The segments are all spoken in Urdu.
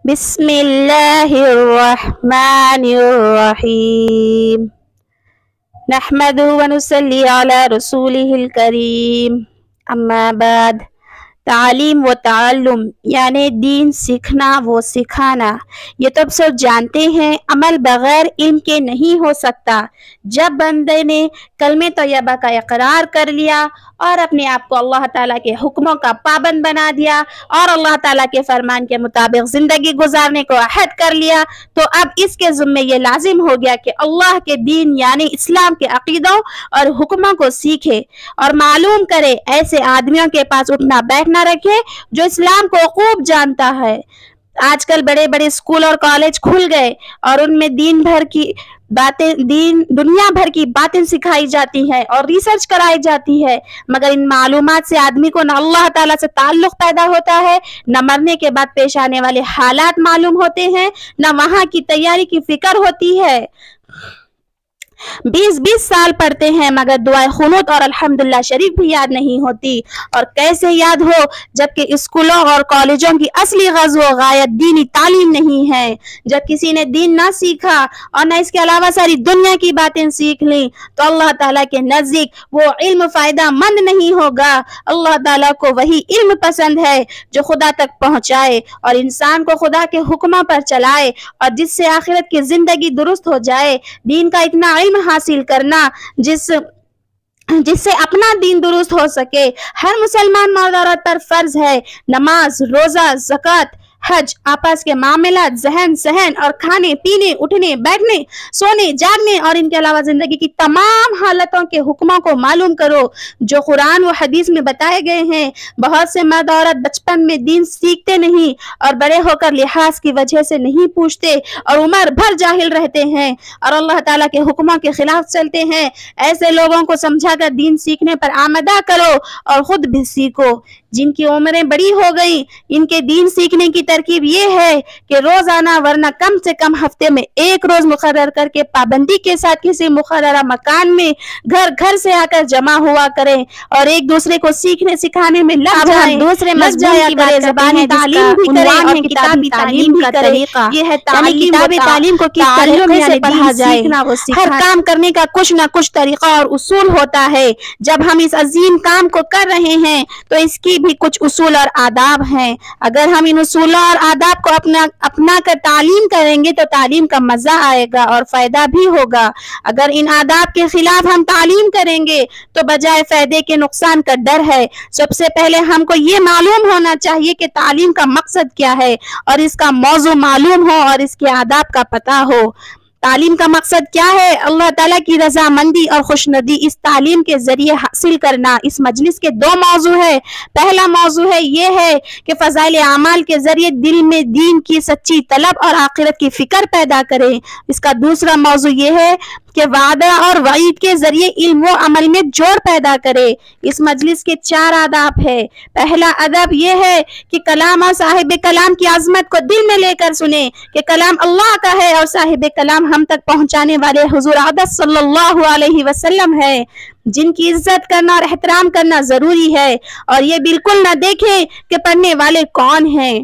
بسم اللہ الرحمن الرحیم نحمدہ ونصلی علی رسولہ الکریم اما بعد۔ تعلیم و تعلم یعنی دین سیکھنا و سکھانا، یہ تو سب جانتے ہیں عمل بغیر علم کے نہیں ہو سکتا۔ جب بندے نے کلمہ طیبہ کا اقرار کر لیا اور اپنے آپ کو اللہ تعالیٰ کے حکموں کا پابند بنا دیا اور اللہ تعالیٰ کے فرمان کے مطابق زندگی گزارنے کو عہد کر لیا، تو اب اس کے ذمے یہ لازم ہو گیا کہ اللہ کے دین یعنی اسلام کے عقیدوں اور حکموں کو سیکھے اور معلوم کرے۔ ایسے آدمیوں کے پاس اٹھنا بیٹھنا رکھے جو اسلام کو خوب جانتا ہے۔ آج کل بڑے بڑے اسکول اور کالج کھل گئے اور ان میں دنیا بھر کی باتیں سکھائی جاتی ہیں اور ریسرچ کرائی جاتی ہے، مگر ان معلومات سے آدمی کو نہ اللہ تعالیٰ سے تعلق پیدا ہوتا ہے، نہ مرنے کے بعد پیش آنے والے حالات معلوم ہوتے ہیں، نہ وہاں کی تیاری کی فکر ہوتی ہے۔ 20 سال پڑھتے ہیں مگر دعائے خنوت اور الحمدللہ شریف بھی یاد نہیں ہوتی، اور کیسے یاد ہو جبکہ اسکولوں اور کالجوں کی اصلی غرض و غایت دینی تعلیم نہیں ہے۔ جب کسی نے دین نہ سیکھا اور نہ اس کے علاوہ ساری دنیا کی باتیں سیکھ لیں تو اللہ تعالیٰ کے نزدیک وہ علم فائدہ مند نہیں ہوگا۔ اللہ تعالیٰ کو وہی علم پسند ہے جو خدا تک پہنچائے اور انسان کو خدا کے حکموں پر چلائے، اور جس سے آخرت کی زندگی درست ہو جائے۔ دین کا اتنا علم حاصل کرنا جس سے اپنا دین درست ہو سکے، ہر مسلمان مرد عورت پر فرض ہے۔ نماز، روزہ، زکوٰۃ، حج، آپس کے معاملات، ذہن سہن اور کھانے پینے، اٹھنے بیٹھنے، سونے جاگنے اور ان کے علاوہ زندگی کی تمام حالتوں کے حکموں کو معلوم کرو جو قرآن و حدیث میں بتائے گئے ہیں۔ بہت سے مرد عورت بچپن میں دین سیکھتے نہیں اور بڑے ہو کر لحاظ کی وجہ سے نہیں پوچھتے اور عمر بھر جاہل رہتے ہیں اور اللہ تعالیٰ کے حکموں کے خلاف چلتے ہیں۔ ایسے لوگوں کو سمجھا کر دین سیکھنے پر آمادہ کرو اور خود بھی سیکھو۔ جن کی عمریں بڑی ہو گئیں ان کے دین سیکھنے کی ترکیب یہ ہے کہ روزانہ ورنہ کم سے کم ہفتے میں ایک روز مقرر کر کے پابندی کے ساتھ کسی مقررہ مکان میں گھر سے آ کر جمع ہوا کریں اور ایک دوسرے کو سیکھنے سکھانے میں لگ جائیں، دوسرے جایا کریں، زبانی تعلیم بھی کریں اور کتابی تعلیم بھی کریں۔ یہ ہے تعلیم کو کس طریقے سے پڑھا جائے۔ ہر کام کرنے کا کچھ نہ کچھ طریقہ اور اصول ہوتا ہے۔ جب ہم اس عظیم کام کو کر رہے ہیں تو اس کی بھی کچھ اصول اور آداب ہیں۔ اگر ہم ان اصولوں اور آداب کو اپنا کر تعلیم کریں گے تو تعلیم کا مزہ آئے گا اور فائدہ بھی ہوگا۔ اگر ان آداب کے خلاف ہم تعلیم کریں گے تو بجائے فائدے کے نقصان کا ڈر ہے۔ سب سے پہلے ہم کو یہ معلوم ہونا چاہیے کہ تعلیم کا مقصد کیا ہے اور اس کا موضوع معلوم ہو اور اس کے آداب کا پتہ ہو۔ تعلیم کا مقصد کیا ہے؟ اللہ تعالیٰ کی رضامندی اور خوشنودی اس تعلیم کے ذریعے حاصل کرنا۔ اس مجلس کے 2 موضوع ہے۔ پہلا موضوع یہ ہے کہ فضائل اعمال کے ذریعے دل میں دین کی سچی طلب اور آخرت کی فکر پیدا کریں۔ اس کا دوسرا موضوع یہ ہے کہ وعدہ اور وعید کے ذریعے علم و عمل میں جوڑ پیدا کرے۔ اس مجلس کے 4 آداب ہے۔ پہلا ادب یہ ہے کہ کلام اور صاحب کلام کی عظمت کو دل میں لے کر سنیں کہ کلام اللہ کا ہے اور صاحب کلام ہم تک پہنچانے والے حضور اقدس صلی اللہ علیہ وسلم ہے، جن کی عزت کرنا اور احترام کرنا ضروری ہے، اور یہ بالکل نہ دیکھیں کہ پڑھنے والے کون ہیں۔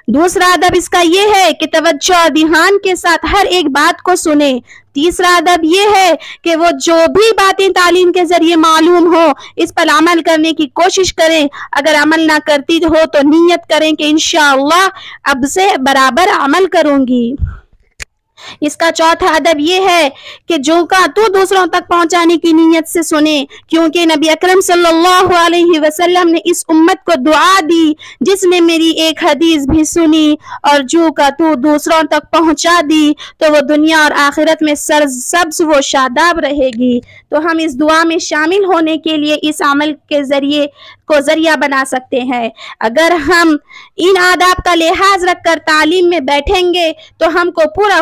دوسرا ادب اس کا یہ ہے کہ توجہ اور دھیان کے ساتھ ہر ایک بات کو سنیں۔ تیسرا ادب یہ ہے کہ وہ جو بھی باتیں تعلیم کے ذریعے معلوم ہو اس پر عمل کرنے کی کوشش کریں۔ اگر عمل نہ کرتی ہو تو نیت کریں کہ انشاءاللہ اب سے برابر عمل کروں گی۔ اس کا چوتھا ادب یہ ہے کہ جو کا تو دوسروں تک پہنچانے کی نیت سے سنے، کیونکہ نبی اکرم صلی اللہ علیہ وسلم نے اس امت کو دعا دی جس نے میری ایک حدیث بھی سنی اور جو کا تو دوسروں تک پہنچا دی تو وہ دنیا اور آخرت میں سرسبز و شاداب رہے گی۔ تو ہم اس دعا میں شامل ہونے کے لیے اس عمل کے ذریعہ بنا سکتے ہیں۔ اگر ہم ان آداب کا لحاظ رکھ کر تعلیم میں بیٹھیں گے تو ہم کو پورا